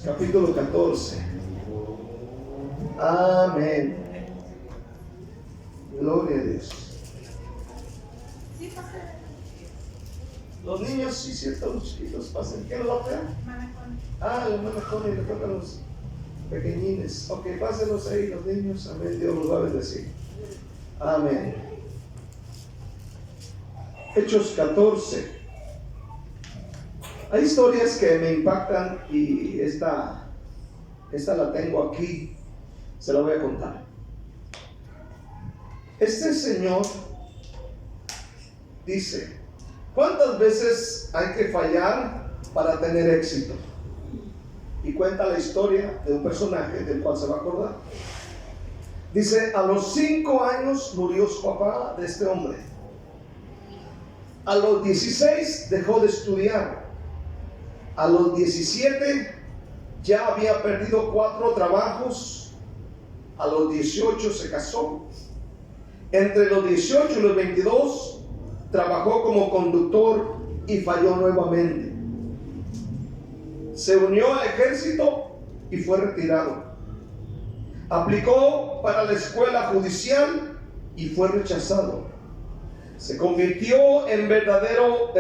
capítulo 14. Amén. Gloria a Dios. Los niños, sí, cierto, los chiquitos pasen. ¿Quién lo va a hacer? Ah, la hermana Connie le toca a los pequeñines. Ok, pásenlos ahí, los niños. Amén. Dios los va a bendecir. Amén. Hechos 14. Hay historias que me impactan y esta la tengo aquí. Se la voy a contar. Este señor dice: ¿cuántas veces hay que fallar para tener éxito? Y cuenta la historia de un personaje del cual se va a acordar. Dice: a los 5 años murió su papá de este hombre. A los 16 dejó de estudiar. A los 17 ya había perdido 4 trabajos. A los 18 se casó. Entre los 18 y los 22 trabajó como conductor y falló nuevamente. Se unió al ejército y fue retirado. Aplicó para la escuela judicial y fue rechazado. Se convirtió en vendedor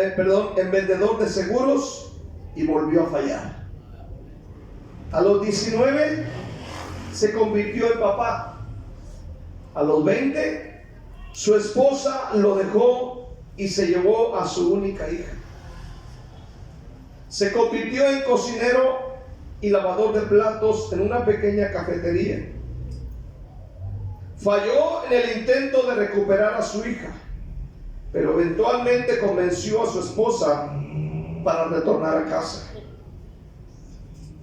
de seguros y volvió a fallar. A los 19 se convirtió en papá. A los 20 su esposa lo dejó y se llevó a su única hija. Se convirtió en cocinero y lavador de platos en una pequeña cafetería. Falló en el intento de recuperar a su hija, pero eventualmente convenció a su esposa para retornar a casa.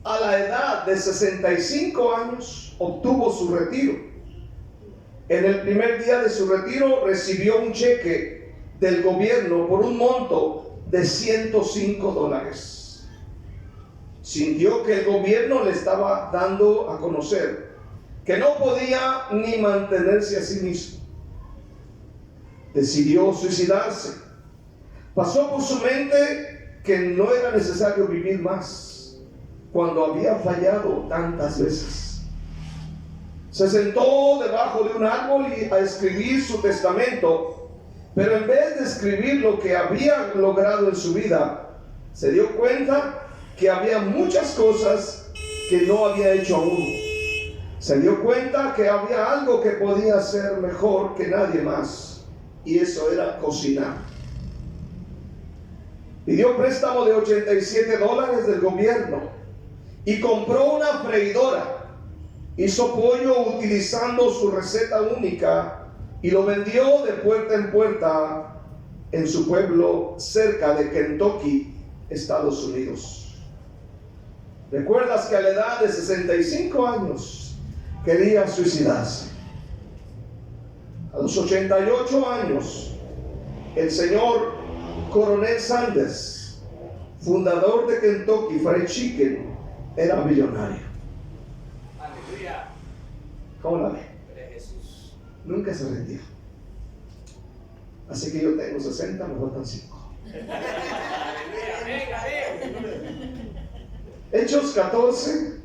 A la edad de 65 años obtuvo su retiro. En el primer día de su retiro recibió un cheque del gobierno por un monto de $105. Sintió que el gobierno le estaba dando a conocer que no podía ni mantenerse a sí mismo. Decidió suicidarse. Pasó por su mente que no era necesario vivir más cuando había fallado tantas veces. Se sentó debajo de un árbol a escribir su testamento, pero en vez de escribir lo que había logrado en su vida, se dio cuenta que había muchas cosas que no había hecho aún. Se dio cuenta que había algo que podía hacer mejor que nadie más, y eso era cocinar. Pidió préstamo de $87 del gobierno y compró una freidora. Hizo pollo utilizando su receta única y lo vendió de puerta en puerta en su pueblo cerca de Kentucky, Estados Unidos. ¿Recuerdas que a la edad de 65 años quería suicidarse? A los 88 años, el señor Coronel Sanders, fundador de Kentucky Fried Chicken, era millonario. ¿Cómo la ve? Jesús nunca se rindió. Así que yo tengo 60, me faltan 5. Hechos 14.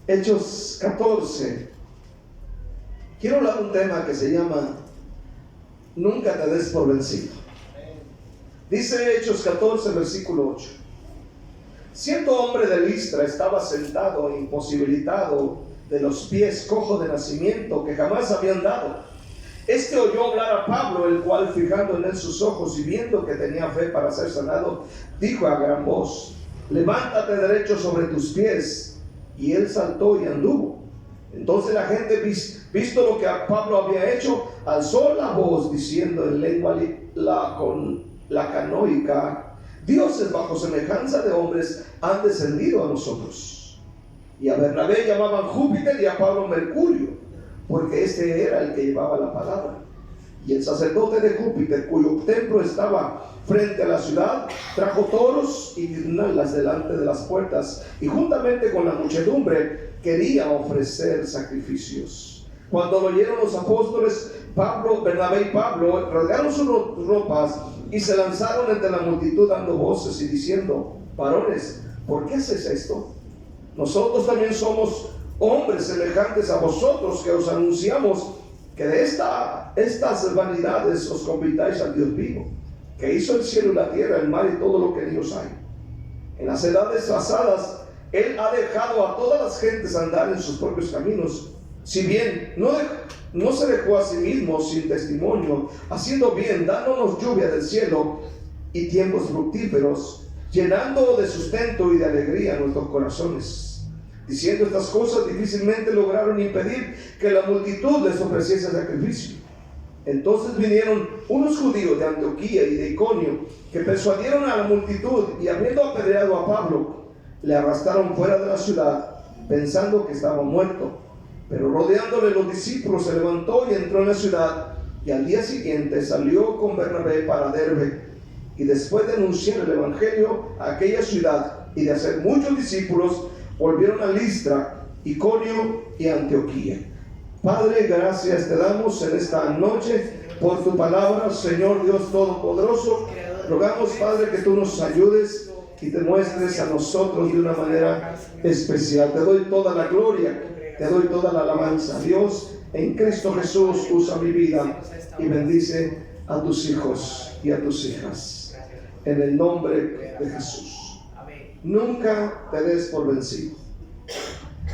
Hechos 14. Quiero hablar de un tema que se llama nunca te des por vencido. Dice Hechos 14, versículo 8. Cierto hombre de Listra estaba sentado, imposibilitado de los pies, cojo de nacimiento, que jamás había andado. Este oyó hablar a Pablo, el cual, fijando en él sus ojos y viendo que tenía fe para ser sanado, dijo a gran voz: levántate derecho sobre tus pies. Y él saltó y anduvo. Entonces la gente, visto lo que Pablo había hecho, alzó la voz diciendo en lengua lacanoica: dioses bajo semejanza de hombres han descendido a nosotros. Y a Bernabé llamaban Júpiter y a Pablo Mercurio, porque este era el que llevaba la palabra. Y el sacerdote de Júpiter, cuyo templo estaba frente a la ciudad, trajo toros y guirnaldas delante de las puertas, y juntamente con la muchedumbre quería ofrecer sacrificios. Cuando lo oyeron los apóstoles, Bernabé y Pablo rasgaron sus ropas y se lanzaron entre la multitud dando voces y diciendo: varones, ¿por qué haces esto? Nosotros también somos hombres semejantes a vosotros, que os anunciamos que de estas vanidades os convirtáis al Dios vivo, que hizo el cielo y la tierra, el mar y todo lo que en ellos hay. En las edades pasadas Él ha dejado a todas las gentes andar en sus propios caminos, si bien no se dejó a sí mismo sin testimonio, haciendo bien, dándonos lluvia del cielo y tiempos fructíferos, llenando de sustento y de alegría nuestros corazones. Diciendo estas cosas, difícilmente lograron impedir que la multitud les ofreciese sacrificio. Entonces vinieron unos judíos de Antioquía y de Iconio, que persuadieron a la multitud, y habiendo apedreado a Pablo, le arrastraron fuera de la ciudad, pensando que estaba muerto. Pero rodeándole los discípulos, se levantó y entró en la ciudad, y al día siguiente salió con Bernabé para Derbe. Y después de anunciar el evangelio a aquella ciudad y de hacer muchos discípulos, volvieron a Listra, Iconio y Antioquía. Padre, gracias te damos en esta noche por tu palabra, Señor Dios Todopoderoso. Rogamos, Padre, que tú nos ayudes y te muestres a nosotros de una manera especial. Te doy toda la gloria, te doy toda la alabanza. Dios, en Cristo Jesús, usa mi vida y bendice a tus hijos y a tus hijas. En el nombre de Jesús. Nunca te des por vencido.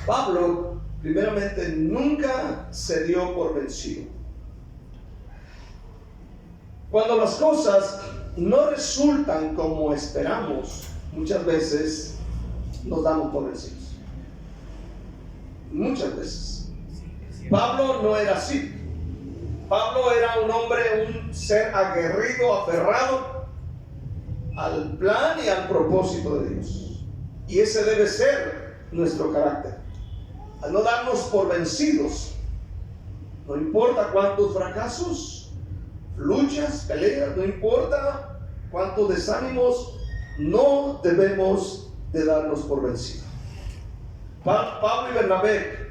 Pablo, primeramente, nunca se dio por vencido. Cuando las cosas no resultan como esperamos, muchas veces nos damos por vencidos. Muchas veces. Pablo no era así. Pablo era un hombre, un ser aguerrido, aferrado al plan y al propósito de Dios. Y ese debe ser nuestro carácter. A no darnos por vencidos. No importa cuántos fracasos, luchas, peleas, no importa cuántos desánimos, no debemos de darnos por vencidos. Pablo y Bernabé,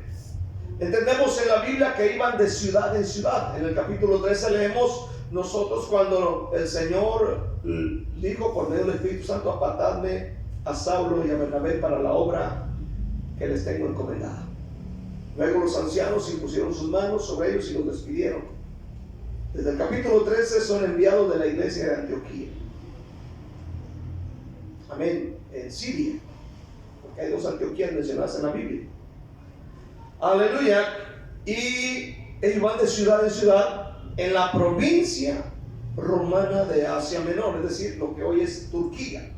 entendemos en la Biblia que iban de ciudad en ciudad. En el capítulo 13 leemos nosotros cuando el Señor dijo por medio del Espíritu Santo: apartadme a Saulo y a Bernabé para la obra que les tengo encomendada. Luego los ancianos impusieron sus manos sobre ellos y los despidieron. Desde el capítulo 13 son enviados de la iglesia de Antioquía. Amén. En Siria, porque hay 2 Antioquías mencionadas en la Biblia. Aleluya. Y ellos van de ciudad en ciudad en la provincia romana de Asia Menor, es decir, lo que hoy es Turquía,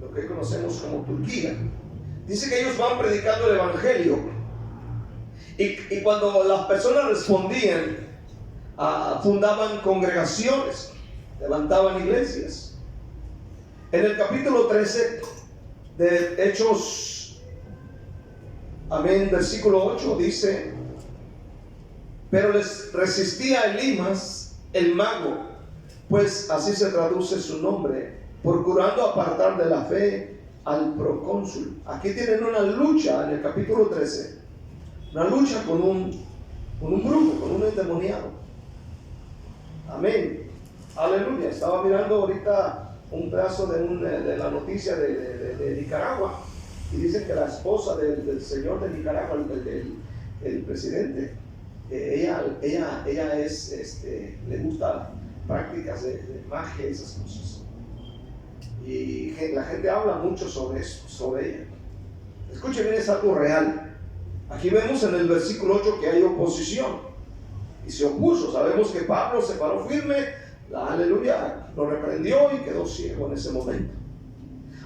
lo que conocemos como Turquía. Dice que ellos van predicando el evangelio, y cuando las personas respondían, fundaban congregaciones, levantaban iglesias. En el capítulo 13 de Hechos, amén, versículo 8 dice: pero les resistía Elimas, el mago, pues así se traduce su nombre, procurando apartar de la fe al procónsul. Aquí tienen una lucha en el capítulo 13, una lucha con un brujo, con un endemoniado. Amén. Aleluya. Estaba mirando ahorita un pedazo de la noticia de Nicaragua, y dicen que la esposa del señor de Nicaragua, el presidente, ella es, le gusta prácticas de magia y esas cosas. Y la gente habla mucho sobre eso, sobre ella. Escuchen bien, es algo real. Aquí vemos en el versículo 8 que hay oposición, y se opuso. Sabemos que Pablo se paró firme, aleluya, lo reprendió y quedó ciego en ese momento.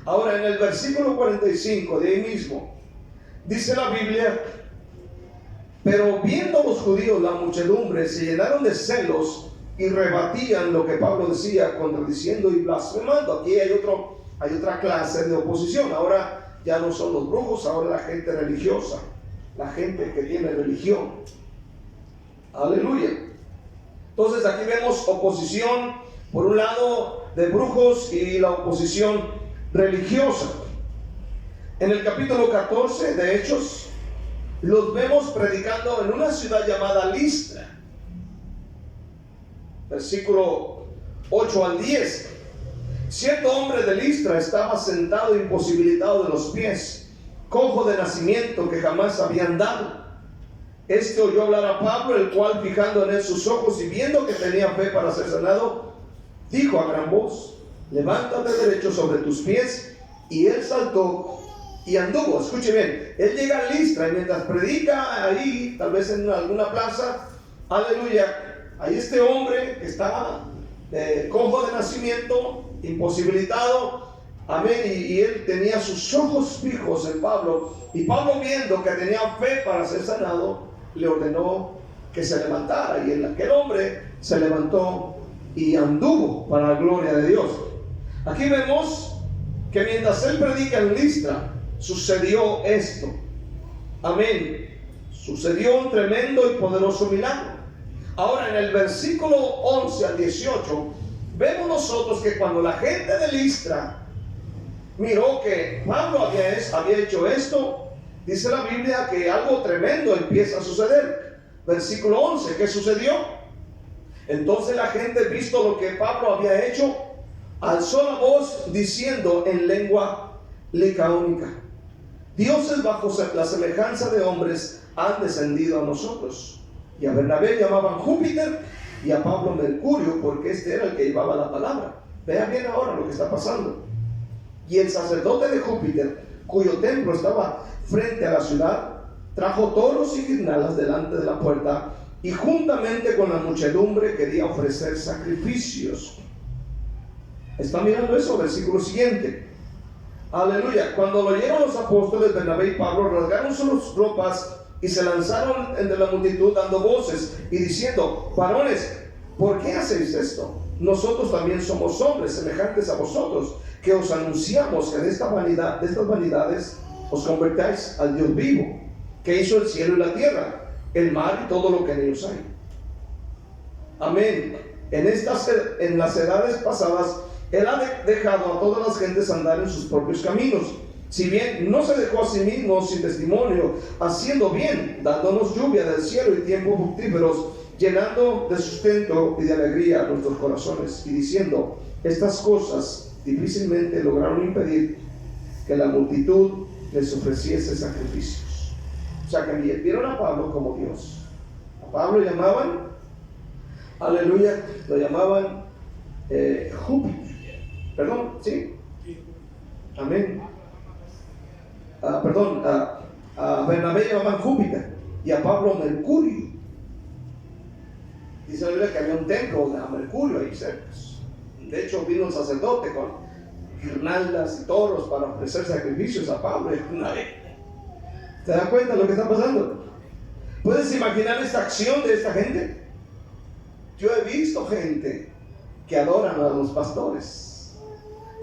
Ahora en el versículo 45 de ahí mismo dice la Biblia: pero viendo los judíos la muchedumbre, se llenaron de celos y rebatían lo que Pablo decía, contradiciendo y blasfemando. Aquí hay otra clase de oposición. Ahora ya no son los brujos, ahora la gente religiosa, la gente que tiene religión. Aleluya. Entonces aquí vemos oposición, por un lado, de brujos, y la oposición religiosa. En el capítulo 14 de Hechos los vemos predicando en una ciudad llamada Listra. Versículo 8 al 10. cierto hombre de Listra estaba sentado imposibilitado de los pies, cojo de nacimiento, que jamás había andado. Este oyó hablar a Pablo, el cual, fijando en él sus ojos y viendo que tenía fe para ser sanado, dijo a gran voz: levántate derecho sobre tus pies. Y él saltó y anduvo. Escuche bien, él llega a Listra y mientras predica ahí, tal vez en alguna plaza, aleluya, hay este hombre que estaba cojo de nacimiento, imposibilitado, amén, y él tenía sus ojos fijos en Pablo, y Pablo, viendo que tenía fe para ser sanado, le ordenó que se levantara, y aquel hombre se levantó y anduvo para la gloria de Dios. Aquí vemos que mientras él predica en Listra, sucedió esto, amén, sucedió un tremendo y poderoso milagro. Ahora, en el versículo 11 al 18, vemos nosotros que cuando la gente de Listra miró que Pablo había hecho esto, dice la Biblia que algo tremendo empieza a suceder. Versículo 11, ¿qué sucedió? Entonces la gente, visto lo que Pablo había hecho, alzó la voz diciendo en lengua licaónica: dioses bajo la semejanza de hombres han descendido a nosotros. Y a Bernabé llamaban Júpiter y a Pablo Mercurio, porque este era el que llevaba la palabra. Vean bien ahora lo que está pasando. Y el sacerdote de Júpiter, cuyo templo estaba frente a la ciudad, trajo toros y guirnaldas delante de la puerta, y juntamente con la muchedumbre quería ofrecer sacrificios. ¿Está mirando eso? Versículo siguiente. Aleluya. Cuando lo oyeron los apóstoles Bernabé y Pablo, rasgaron sus ropas y se lanzaron entre la multitud dando voces y diciendo: varones, ¿por qué hacéis esto? Nosotros también somos hombres semejantes a vosotros, que os anunciamos que de estas vanidades os convertáis al Dios vivo, que hizo el cielo y la tierra, el mar y todo lo que en ellos hay. Amén. En las edades pasadas, él ha dejado a todas las gentes andar en sus propios caminos. Si bien no se dejó a sí mismo sin testimonio, haciendo bien, dándonos lluvia del cielo y tiempos fructíferos, llenando de sustento y de alegría nuestros corazones, y diciendo: estas cosas difícilmente lograron impedir que la multitud les ofreciese sacrificios. O sea que vieron a Pablo como Dios. A Pablo llamaban, aleluya, lo llamaban Júpiter. Perdón, ¿sí? Amén. A Bernabé llamaban Júpiter y a Pablo Mercurio. Dice la Biblia que había un templo a Mercurio ahí cerca. De hecho, vino un sacerdote con guirnaldas y toros para ofrecer sacrificios a Pablo y Bernabé. ¿Te das cuenta de lo que está pasando? ¿Puedes imaginar esta acción de esta gente? Yo he visto gente que adoran a los pastores.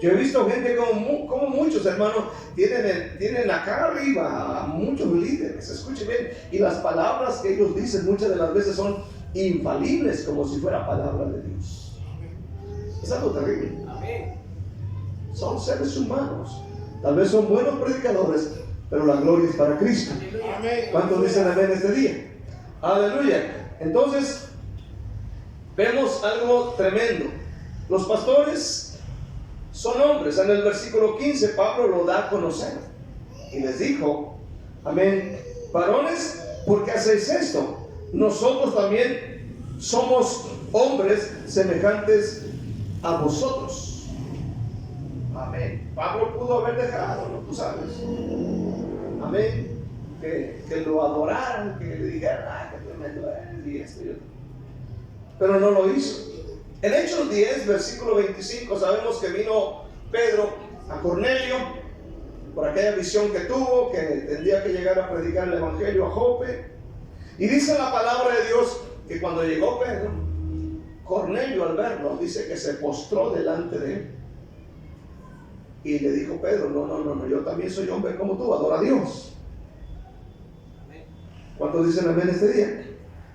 Yo he visto gente como muchos hermanos tienen acá arriba a muchos líderes. Escuchen bien, y las palabras que ellos dicen muchas de las veces son infalibles, como si fuera palabra de Dios. Es algo terrible. Son seres humanos, tal vez son buenos predicadores, pero la gloria es para Cristo. ¿Cuántos dicen amén este día? Aleluya. Entonces vemos algo tremendo. Los pastores son hombres. En el versículo 15 Pablo lo da a conocer y les dijo: amén, varones, ¿por qué hacéis esto? Nosotros también somos hombres semejantes a vosotros. Amén. Pablo pudo haber dejado, ¿no? Tú sabes. Amén. Que lo adoraran, que le dijeran: que tremendo es, y esto y otro. Pero no lo hizo. En Hechos 10, versículo 25, sabemos que vino Pedro a Cornelio por aquella visión que tuvo, que tendría que llegar a predicar el evangelio a Jope. Y dice la palabra de Dios que cuando llegó Pedro, Cornelio, al verlo, dice que se postró delante de él. Y le dijo Pedro: no, yo también soy hombre como tú, adora a Dios. ¿Cuántos dicen amén este día?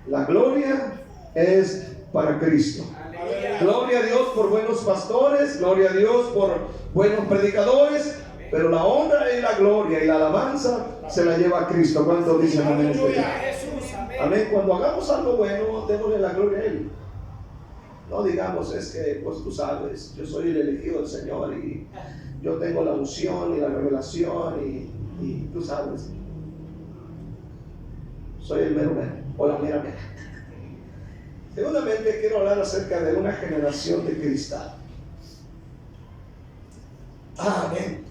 La gloria es para Cristo. Gloria a Dios por buenos pastores, gloria a Dios por buenos predicadores, pero la honra y la gloria y la alabanza se la lleva a Cristo. ¿Cuántos dicen amén este día? Amén. Cuando hagamos algo bueno, démosle la gloria a Él. No digamos, es que, pues tú sabes, yo soy el elegido del Señor y yo tengo la unción y la revelación y tú sabes, soy el mero mero o la mera mera. Segundamente quiero hablar acerca de una generación de cristal. Amén.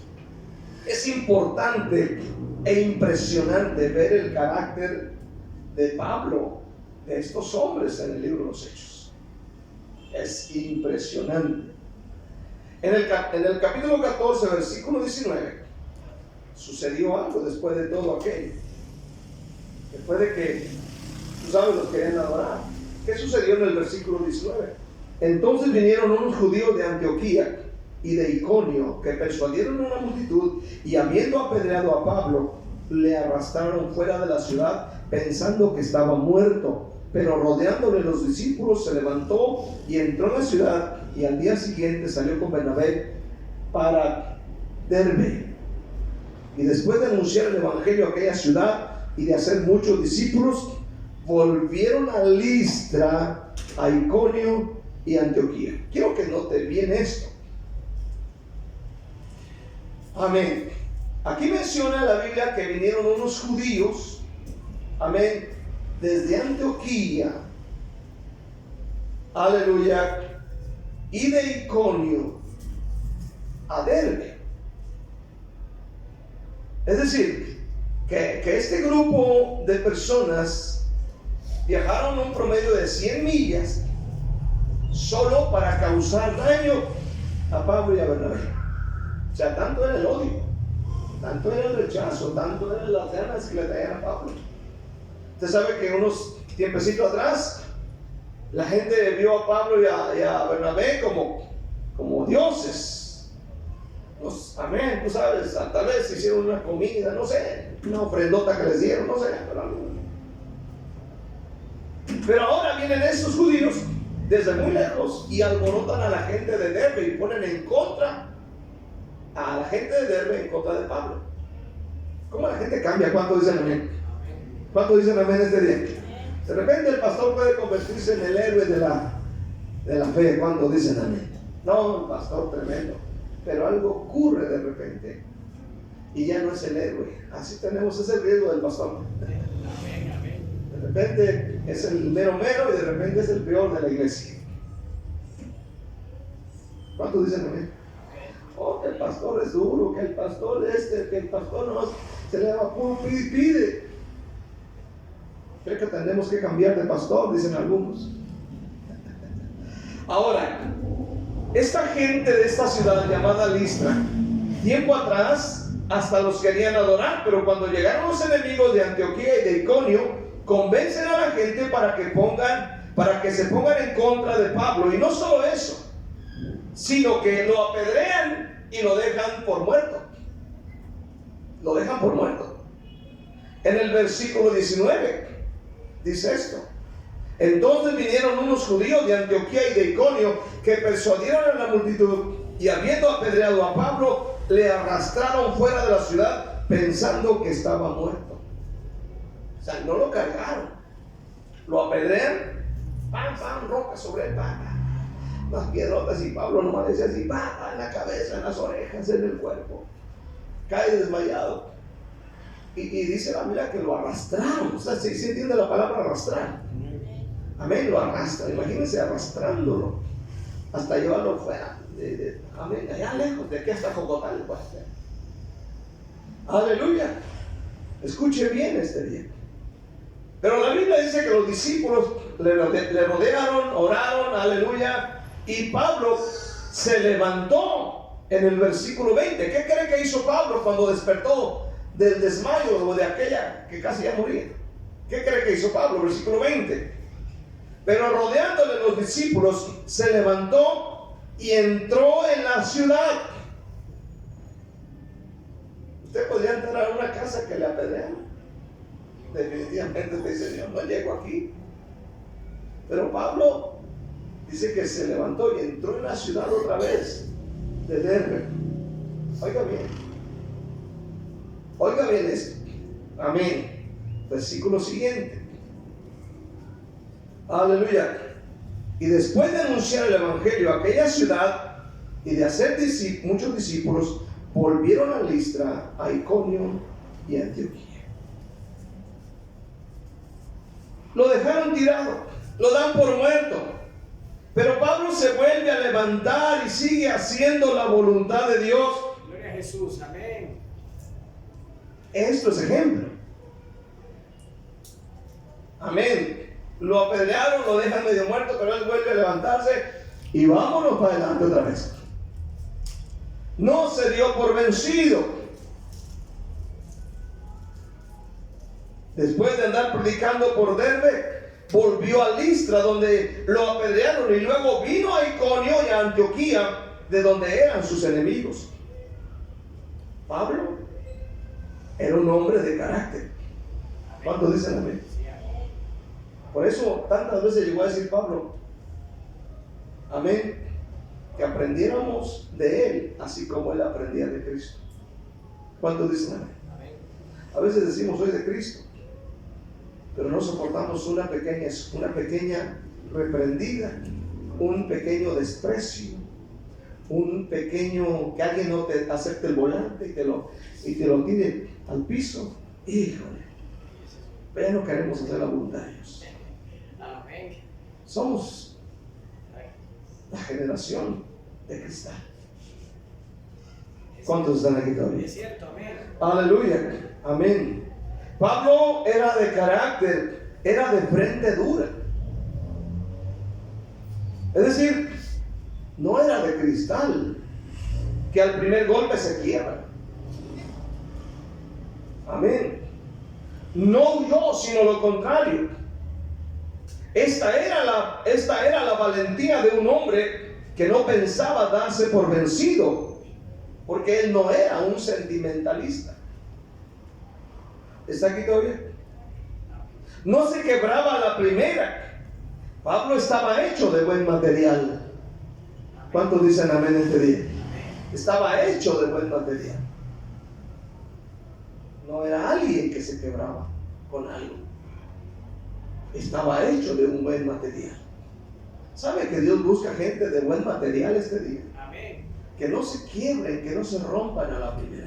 Es importante e impresionante ver el carácter de Pablo, de estos hombres en el libro de los Hechos. Es impresionante. En el capítulo 14, versículo 19, sucedió algo después de todo aquello. Después de que, tú sabes, los querían adorar. ¿Qué sucedió en el versículo 19? Entonces vinieron unos judíos de Antioquía y de Iconio que persuadieron a la multitud y habiendo apedreado a Pablo, le arrastraron fuera de la ciudad pensando que estaba muerto. Pero rodeándole los discípulos se levantó y entró en la ciudad y al día siguiente salió con Bernabé para Derbe. Y después de anunciar el evangelio a aquella ciudad y de hacer muchos discípulos, volvieron a Listra, a Iconio y Antioquía. Quiero que note bien esto. Amén. Aquí menciona la Biblia que vinieron unos judíos, amén, desde Antioquía, aleluya, y de Iconio a Derbe. Es decir, que este grupo de personas viajaron un promedio de 100 millas solo para causar daño a Pablo y a Bernabé. O sea, tanto era el odio, tanto era el rechazo, tanto eran las ganas que le traían a Pablo. Usted sabe que unos tiempecitos atrás la gente vio a Pablo y a Bernabé como dioses. Amén, tú sabes, tal vez hicieron una comida, no sé, una ofrendota que les dieron, no sé, pero ahora vienen estos judíos desde muy lejos y alborotan a la gente de Derbe y ponen en contra a la gente de Derbe en contra de Pablo. ¿Cómo la gente cambia? ¿Cuánto dicen amén? ¿Cuánto dicen amén este día? De repente el pastor puede convertirse en el héroe de la fe. ¿Cuánto dicen amén? No, el pastor tremendo. Pero algo ocurre de repente y ya no es el héroe. Así tenemos ese riesgo del pastor. De repente es el mero mero y de repente es el peor de la iglesia. ¿Cuántos dicen amén? Oh, que el pastor es duro, que el pastor que el pastor no se le va puro pide. Creo que tenemos que cambiar de pastor, dicen algunos. Ahora, esta gente de esta ciudad llamada Listra, tiempo atrás hasta los querían adorar, pero cuando llegaron los enemigos de Antioquía y de Iconio, convencen a la gente para que se pongan en contra de Pablo. Y no solo eso, sino que lo apedrean y lo dejan por muerto. Lo dejan por muerto. En el versículo 19 dice esto: entonces vinieron unos judíos de Antioquía y de Iconio que persuadieron a la multitud y habiendo apedreado a Pablo, le arrastraron fuera de la ciudad pensando que estaba muerto. O sea, no lo cargaron, lo apedrean, pan, roca sobre el pan, más piedrotas, y Pablo nomás decía así, en la cabeza, en las orejas, en el cuerpo, cae desmayado. Y dice la Biblia que lo arrastraron. O sea, ¿sí entiende la palabra arrastrar? Amén, lo arrastran. Imagínense arrastrándolo hasta llevarlo fuera. Amén, allá lejos, de aquí hasta Jocotá le puede hacer. Aleluya. Escuche bien este día. Pero la Biblia dice que los discípulos le rodearon, oraron, aleluya. Y Pablo se levantó en el versículo 20. ¿Qué cree que hizo Pablo cuando despertó del desmayo o de aquella que casi ya moría? ¿Qué cree que hizo Pablo? Versículo 20. Pero rodeándole los discípulos, se levantó y entró en la ciudad. Usted podría entrar a una casa que le apedrean. Definitivamente usted dice, yo no llego aquí. Pero Pablo dice que se levantó y entró en la ciudad otra vez de Derbe. Oiga bien. Oiga bien esto. Amén. Versículo siguiente. Aleluya. Y después de anunciar el evangelio a aquella ciudad y de hacer muchos discípulos, volvieron a Listra, a Iconio y a Antioquía. Lo dejaron tirado, lo dan por muerto. Pero Pablo se vuelve a levantar y sigue haciendo la voluntad de Dios. Gloria a Jesús, amén. Esto es ejemplo. Amén. Lo apedrearon, lo dejan medio muerto, pero él vuelve a levantarse y vámonos para adelante otra vez. No se dio por vencido. Después de andar predicando por Derbe, volvió a Listra, donde lo apedrearon, y luego vino a Iconio y a Antioquía, de donde eran sus enemigos. Pablo era un hombre de carácter. ¿Cuántos dicen amén? Por eso tantas veces llegó a decir Pablo, amén, que aprendiéramos de él, así como él aprendía de Cristo. ¿Cuántos dicen amén? A veces decimos soy de Cristo, pero no soportamos una pequeña reprendida, un pequeño desprecio, un pequeño, que alguien no te acepte el volante y te lo tire al piso. Híjole, pero ya no queremos hacer la voluntad de Dios. Somos la generación de cristal. ¿Cuántos están aquí todavía? Es cierto, amén. Aleluya, amén. Pablo era de carácter, era de frente dura. Es decir, no era de cristal, que al primer golpe se quiebra. Amén. No huyó, sino lo contrario. Esta era la valentía de un hombre que no pensaba darse por vencido, porque él no era un sentimentalista. ¿Está aquí todavía? No se quebraba la primera. Pablo estaba hecho de buen material. ¿Cuántos dicen amén este día? Estaba hecho de buen material. No era alguien que se quebraba con algo. Estaba hecho de un buen material. ¿Sabe que Dios busca gente de buen material este día? Amén. Que no se quiebren, que no se rompan a la primera,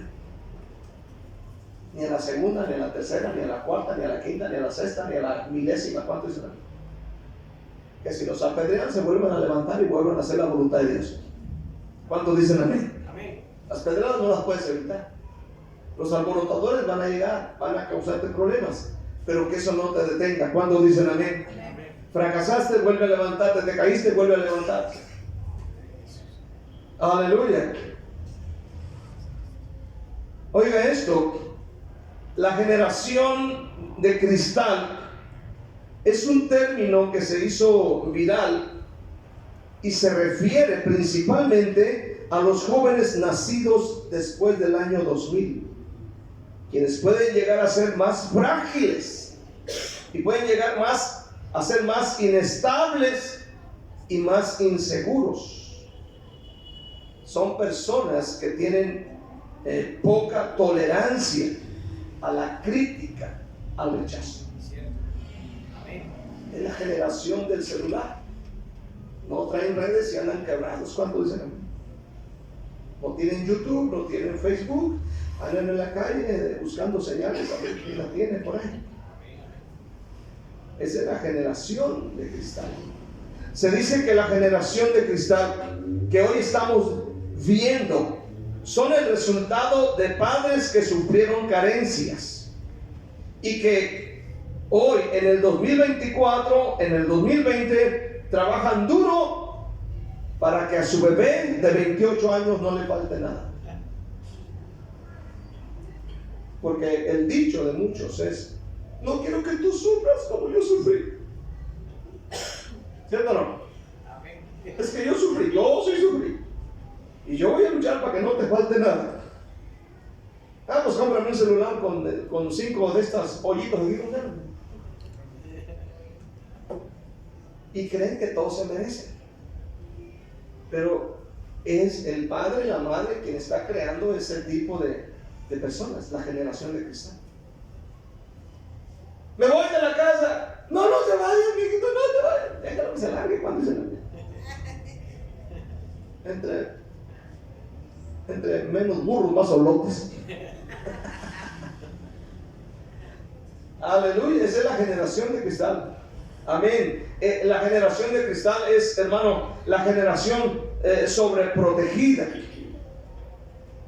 ni a la segunda, ni a la tercera, ni a la cuarta, ni a la quinta, ni a la sexta, ni a la milésima. ¿Cuánto dicen? Que si los apedrean se vuelvan a levantar y vuelvan a hacer la voluntad de Dios. ¿Cuántos dicen amén? Amén. Las pedradas no las puedes evitar. Los alborotadores van a llegar, van a causarte problemas, pero que eso no te detenga. ¿Cuántos dicen amén? Amén. Fracasaste, vuelve a levantarte. Te caíste, vuelve a levantarte. Aleluya. Oiga esto, la generación de cristal es un término que se hizo viral y se refiere principalmente a los jóvenes nacidos después del año 2000, quienes pueden llegar a ser más frágiles y pueden llegar a ser más inestables y más inseguros. Son personas que tienen poca tolerancia a la crítica, al rechazo. Es la generación del celular. No traen redes y andan quebrados. ¿Cuánto dicen amén? No tienen YouTube, no tienen Facebook, andan en la calle buscando señales a ver quién la tiene por ahí. Esa es la generación de cristal. Se dice que la generación de cristal que hoy estamos viendo son el resultado de padres que sufrieron carencias y que hoy en el 2024, en el 2020 trabajan duro para que a su bebé de 28 años no le falte nada. Porque el dicho de muchos es: no quiero que tú sufras como yo sufrí. ¿Cierto o no? Es que yo sufrí, yo sí sufrí. Y yo voy a luchar para que no te falte nada. Pues cómprame un celular con 5 de estas pollitos aquí con él. Y creen que todos se merecen. Pero es el padre y la madre quien está creando ese tipo de personas, la generación de cristal. Me voy de la casa. No, no se vaya, mijito, no se vaya. Déjalo que se largue cuando se largue. Entre menos burros, más olotes. Aleluya, esa es la generación de cristal. Amén. La generación de cristal es, hermano, la generación sobreprotegida.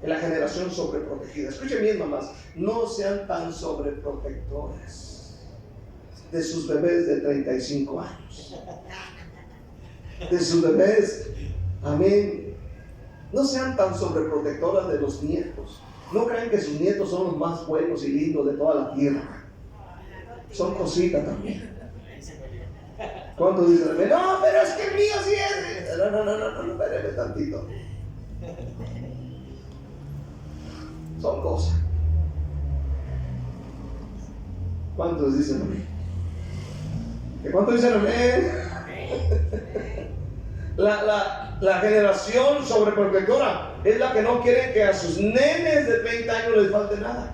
La generación sobreprotegida. Escuchen bien, mamás, no sean tan sobreprotectores de sus bebés de 35 años. De sus bebés, amén. No sean tan sobreprotectoras de los nietos. No crean que sus nietos son los más buenos y lindos de toda la tierra. Son cositas también. ¿Cuántos dicen? No, pero es que el mío sí es. No, espérame tantito. Son cosas. ¿Cuántos dicen amén? ¿Cuántos dicen amén? La generación sobreprotectora es la que no quiere que a sus nenes de 30 años les falte nada.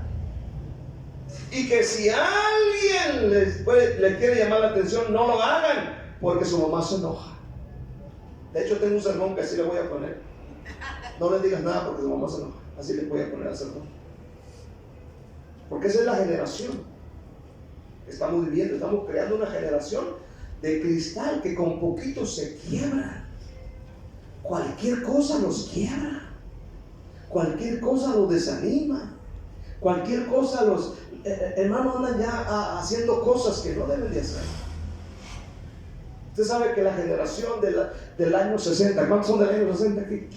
Y que si alguien les quiere llamar la atención, no lo hagan, porque su mamá se enoja. De hecho, tengo un sermón que así le voy a poner. No le digas nada porque su mamá se enoja. Así le voy a poner al sermón. Porque esa es la generación que estamos viviendo. Estamos creando una generación de cristal que con poquito se quiebra. Cualquier cosa los quiebra. Cualquier cosa los desanima. Cualquier cosa los... hermanos andan ya haciendo cosas que no deben de hacer. Usted sabe que la generación del año 60, ¿cuántos son del año 60 aquí?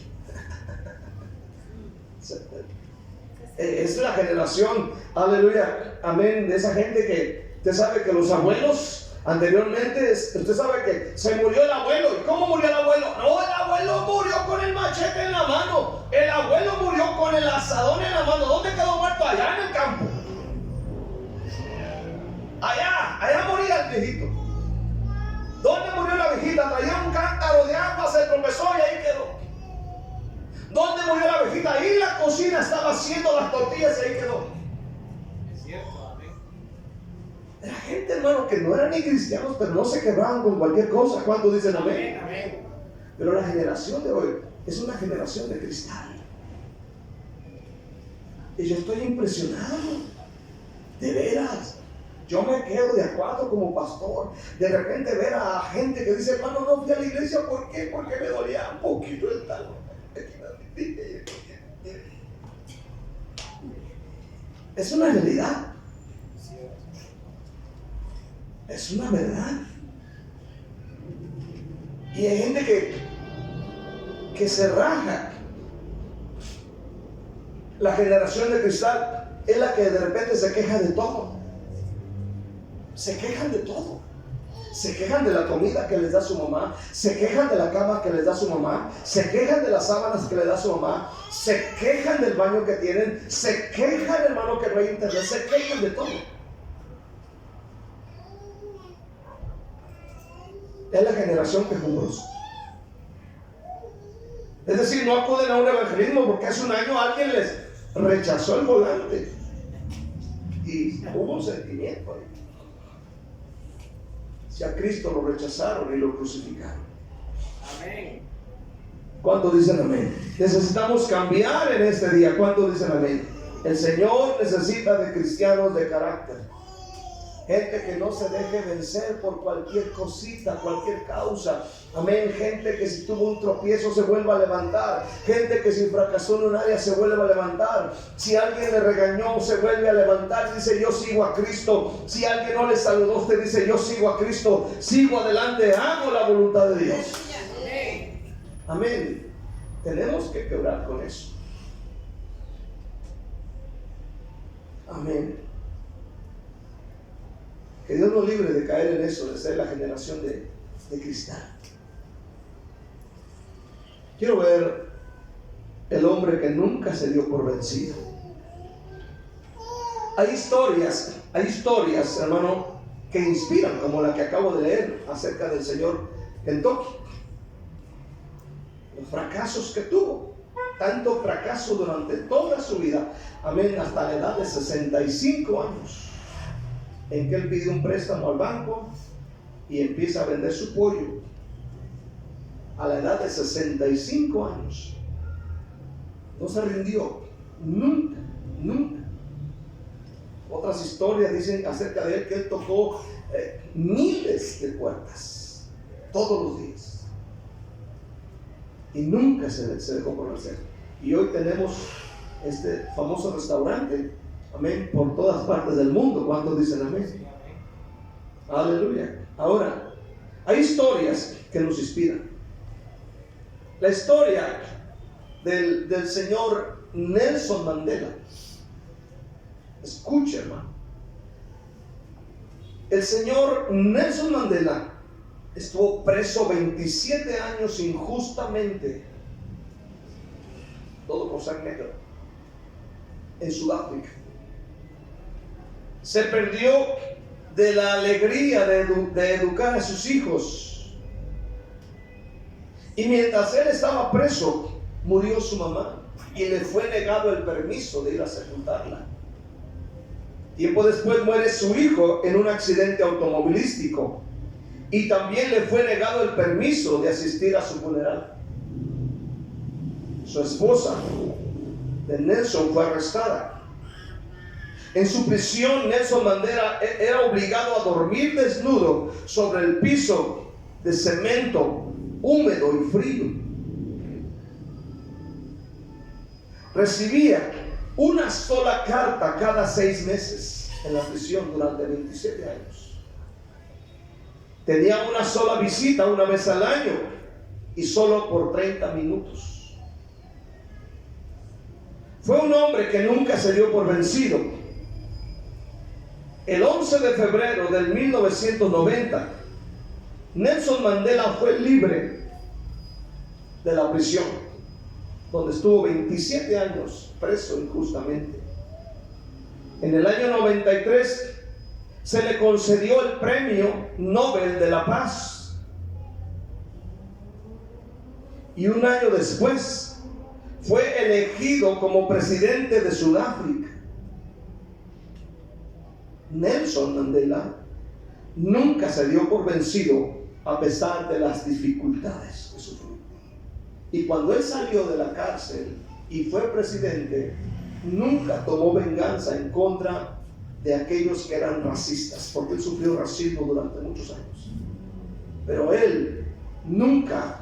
Es la generación, aleluya, amén, de esa gente que usted sabe que los abuelos anteriormente, usted sabe que se murió el abuelo. ¿Y cómo murió el abuelo? No, el abuelo murió con el machete en la mano. El abuelo murió con el asadón en la mano. ¿Dónde quedó muerto? Allá en el campo. Allá moría el viejito. ¿Dónde murió la viejita? Traía un cántaro de agua, se tropezó y ahí quedó. ¿Dónde murió la viejita? Ahí en la cocina estaba haciendo las tortillas y ahí quedó. Es cierto, amén. Era gente, hermano, que no eran ni cristianos, pero no se quebraban con cualquier cosa. ¿Cuántos dicen amén? Amén. Pero la generación de hoy es una generación de cristal. Y yo estoy impresionado. De veras. Yo me quedo de acuerdo como pastor. De repente ver a gente que dice, hermano, no fui a la iglesia. ¿Por qué? Porque me dolía un poquito el talón. Es una realidad. Es una verdad. Y hay gente que se raja. La generación de cristal es la que de repente se queja de todo. Se quejan de todo. Se quejan de la comida que les da su mamá. Se quejan de la cama que les da su mamá. Se quejan de las sábanas que les da su mamá. Se quejan del baño que tienen. Se quejan, hermano, que no hay internet. Se quejan de todo. Es la generación quejumbrosa. Es decir, no acuden a un evangelismo porque hace un año alguien les rechazó el volante. Y hubo un sentimiento ahí. Si a Cristo lo rechazaron y lo crucificaron. Amén. ¿Cuántos dicen amén? Necesitamos cambiar en este día. ¿Cuántos dicen amén? El Señor necesita de cristianos de carácter. Gente que no se deje vencer por cualquier cosita, cualquier causa. Amén. Gente que si tuvo un tropiezo se vuelva a levantar. Gente que si fracasó en un área se vuelve a levantar. Si alguien le regañó se vuelve a levantar. Dice yo sigo a Cristo. Si alguien no le saludó, usted dice yo sigo a Cristo. Sigo adelante, hago la voluntad de Dios. Amén. Tenemos que quebrar con eso. Amén. Que Dios nos libre de caer en eso, de ser la generación de cristal. Quiero ver el hombre que nunca se dio por vencido. Hay historias, hermano, que inspiran, como la que acabo de leer acerca del señor Kentucky. Los fracasos que tuvo, tanto fracaso durante toda su vida, amén, hasta la edad de 65 años. en que él pide un préstamo al banco y empieza a vender su pollo a la edad de 65 años. No se rindió, nunca, nunca. Otras historias dicen acerca de él que él tocó miles de puertas todos los días y nunca se dejó convencer. Y hoy tenemos este famoso restaurante, amén, por todas partes del mundo. ¿Cuántos dicen amén? Aleluya. Ahora, hay historias que nos inspiran. La historia del señor Nelson Mandela. Escucha, hermano. El señor Nelson Mandela estuvo preso 27 años injustamente, todo por ser negro, en Sudáfrica. Se perdió de la alegría de educar a sus hijos, y mientras él estaba preso, murió su mamá y le fue negado el permiso de ir a sepultarla. Tiempo después muere su hijo en un accidente automovilístico y también le fue negado el permiso de asistir a su funeral. Su esposa de Nelson fue arrestada. En su prisión, Nelson Mandela era obligado a dormir desnudo sobre el piso de cemento húmedo y frío. Recibía una sola carta cada 6 meses en la prisión durante 27 años. Tenía una sola visita una vez al año y solo por 30 minutos. Fue un hombre que nunca se dio por vencido. El 11 de febrero del 1990, Nelson Mandela fue libre de la prisión, donde estuvo 27 años preso injustamente. En el año 93 se le concedió el Premio Nobel de la Paz. Y un año después fue elegido como presidente de Sudáfrica. Nelson Mandela nunca se dio por vencido a pesar de las dificultades que sufrió. Y cuando él salió de la cárcel y fue presidente, nunca tomó venganza en contra de aquellos que eran racistas, porque él sufrió racismo durante muchos años. Pero él nunca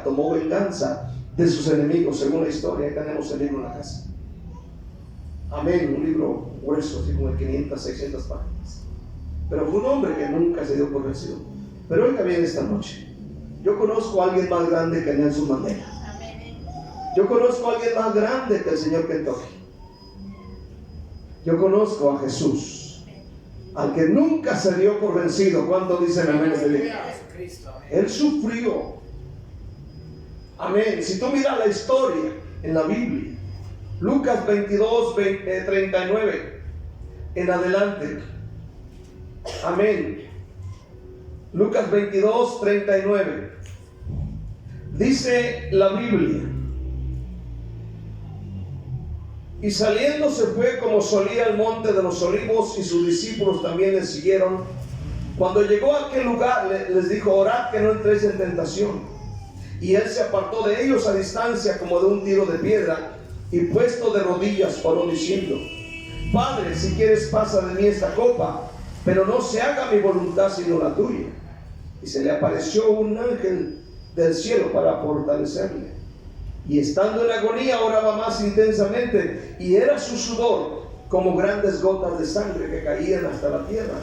tomó venganza de sus enemigos, según la historia. Ahí tenemos el libro en la casa. Amén, un libro grueso, así como de 500, 600 páginas. Pero fue un hombre que nunca se dio por vencido. Pero hoy también esta noche, yo conozco a alguien más grande que Nelson Mandela. Yo conozco a alguien más grande que el señor Kentucky. Yo conozco a Jesús, al que nunca se dio por vencido. ¿Cuánto dicen amén? Él sufrió. Amén. Si tú miras la historia en la Biblia, Lucas 22, 39 en adelante. Amén. Lucas 22, 39. Dice la Biblia: y saliendo se fue como solía al monte de los olivos, y sus discípulos también le siguieron. Cuando llegó a aquel lugar, les dijo: orad que no entréis en tentación. Y él se apartó de ellos a distancia como de un tiro de piedra, y puesto de rodillas oró diciendo: Padre, si quieres pasa de mí esta copa, pero no se haga mi voluntad sino la tuya. Y se le apareció un ángel del cielo para fortalecerle. Y estando en agonía oraba más intensamente, y era su sudor como grandes gotas de sangre que caían hasta la tierra.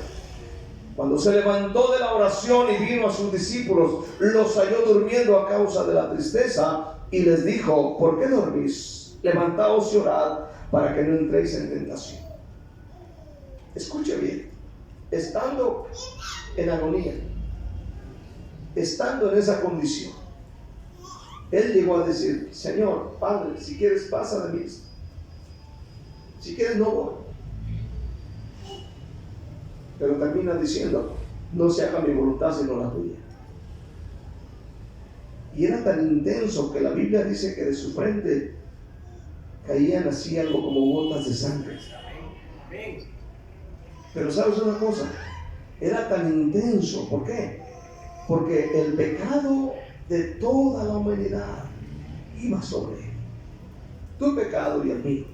Cuando se levantó de la oración y vino a sus discípulos, los halló durmiendo a causa de la tristeza, y les dijo: ¿por qué dormís? Levantaos y orad para que no entréis en tentación. Escuche bien, estando en agonía, estando en esa condición, él llegó a decir: Señor, Padre, si quieres pasa de mí, si quieres no voy. Pero termina diciendo: no se haga mi voluntad sino la tuya. Y era tan intenso que la Biblia dice que de su frente caían así algo como gotas de sangre. Pero ¿sabes una cosa? Era tan intenso. ¿Por qué? Porque el pecado de toda la humanidad iba sobre él. Tu pecado y el mío.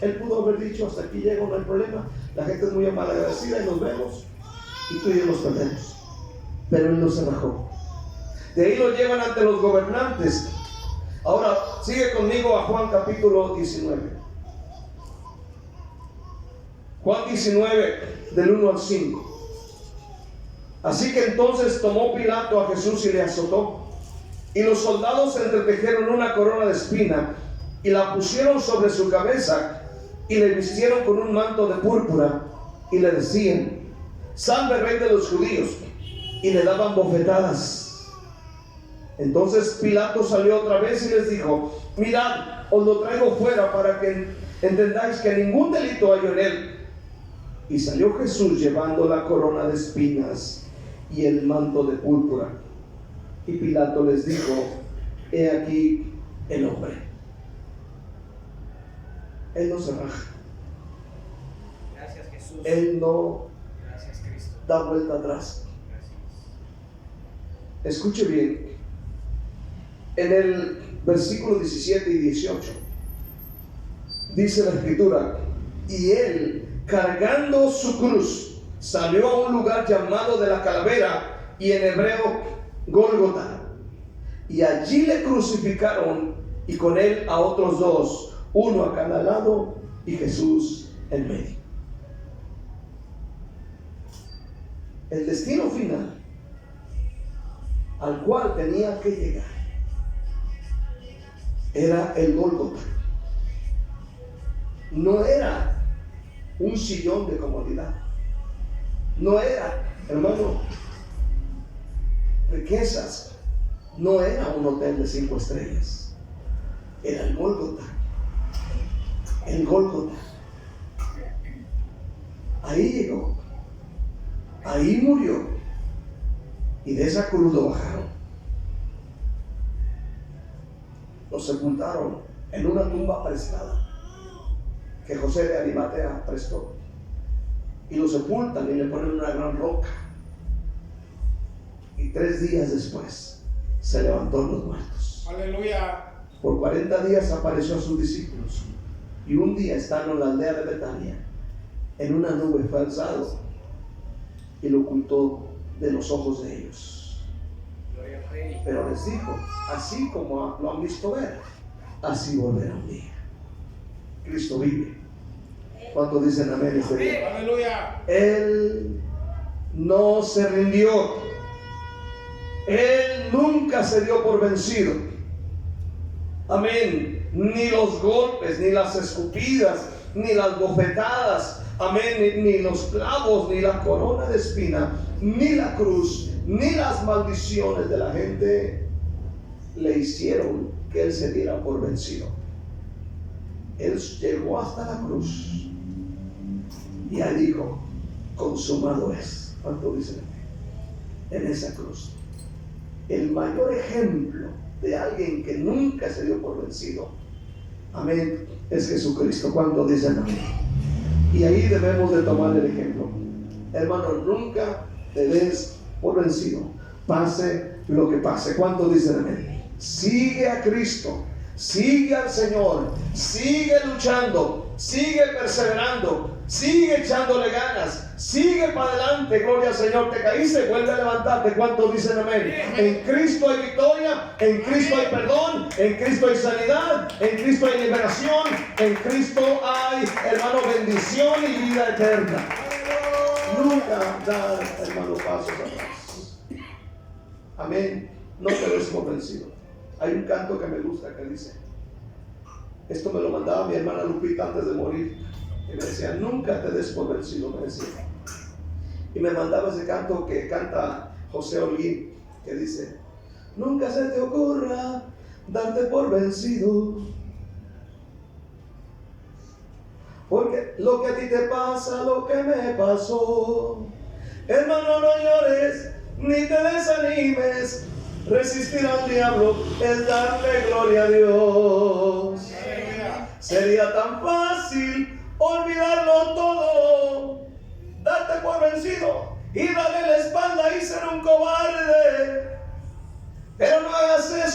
Él pudo haber dicho: hasta aquí llego, no hay problema. La gente es muy malagradecida y nos vemos. Y tú y yo nos perdemos. Pero él no se rajó. De ahí lo llevan ante los gobernantes. Ahora sigue conmigo a Juan capítulo 19. Juan 19, del 1 al 5. Así que entonces tomó Pilato a Jesús y le azotó. Y los soldados entretejieron una corona de espina y la pusieron sobre su cabeza y le vistieron con un manto de púrpura y le decían: salve, rey de los judíos. Y le daban bofetadas. Entonces Pilato salió otra vez y les dijo: mirad, os lo traigo fuera para que entendáis que ningún delito hay en él. Y salió Jesús llevando la corona de espinas y el manto de púrpura. Y Pilato les dijo: he aquí el hombre. Él no se raja. Gracias, Jesús. Él no Gracias, Cristo. da vuelta atrás. Gracias. Escuche bien. En el versículo 17 y 18 dice la escritura: y él, cargando su cruz, salió a un lugar llamado de la calavera, y en hebreo Gólgota, y allí le crucificaron, y con él a otros dos, uno a cada lado y Jesús en medio. El destino final al cual tenía que llegar era el Gólgota. No era un sillón de comodidad. No era, hermano, riquezas. No era un hotel de 5 estrellas. Era el Gólgota. El Gólgota. Ahí llegó. Ahí murió. Y de esa cruz lo bajaron. Lo sepultaron en una tumba prestada que José de Arimatea prestó. Y lo sepultan y le ponen una gran roca. Y 3 días después se levantó de los muertos. Aleluya. Por 40 días apareció a sus discípulos. Y un día, estando en la aldea de Betania, en una nube fue alzado y lo ocultó de los ojos de ellos. Gloria al Rey. Pero les dijo: así como lo han visto ver, así volverá un día. Cristo vive. ¿Cuántos dicen amén este día? Aleluya. Él no se rindió. Él nunca se dio por vencido. Amén. Ni los golpes, ni las escupidas, ni las bofetadas, amén, ni los clavos, ni la corona de espina, ni la cruz, ni las maldiciones de la gente le hicieron que él se diera por vencido. Él llegó hasta la cruz y ahí dijo: consumado es. ¿Cuánto dicen en esa cruz? El mayor ejemplo de alguien que nunca se dio por vencido, amén, es Jesucristo. ¿Cuánto dicen amén? Y ahí debemos de tomar el ejemplo. Hermano, nunca te des por vencido, pase lo que pase. ¿Cuánto dicen amén? Sigue a Cristo, sigue al Señor, sigue luchando, sigue perseverando, sigue echándole ganas, sigue para adelante. Gloria al Señor. Te caíste, vuelve a levantarte. ¿Cuántos dicen amén? En Cristo hay victoria, en Cristo hay perdón, en Cristo hay sanidad, en Cristo hay liberación, en Cristo hay, hermano, bendición y vida eterna. Nunca dar, hermano, pasos atrás. Amén. No te des por vencido. Hay un canto que me gusta que dice, esto me lo mandaba mi hermana Lupita antes de morir, y me decía: nunca te des por vencido, me decía. Y me mandaba ese canto que canta José Holguín, que dice: nunca se te ocurra darte por vencido, porque lo que a ti te pasa, lo que me pasó. Hermano, no llores ni te desanimes. Resistir al diablo es darle gloria a Dios. Sería tan fácil olvidarlo todo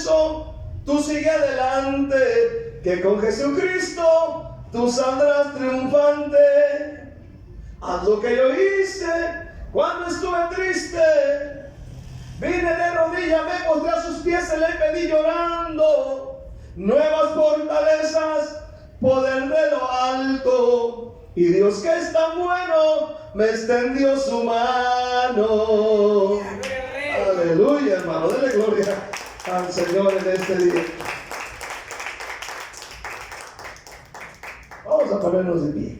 eso, tú sigue adelante, que con Jesucristo tú saldrás triunfante. Haz lo que yo hice cuando estuve triste. Vine de rodillas, me postré a sus pies y le pedí llorando nuevas fortalezas, poder de lo alto. Y Dios, que es tan bueno, me extendió su mano. Aleluya, hermano, denle gloria al Señor en este día. Vamos a ponernos de pie.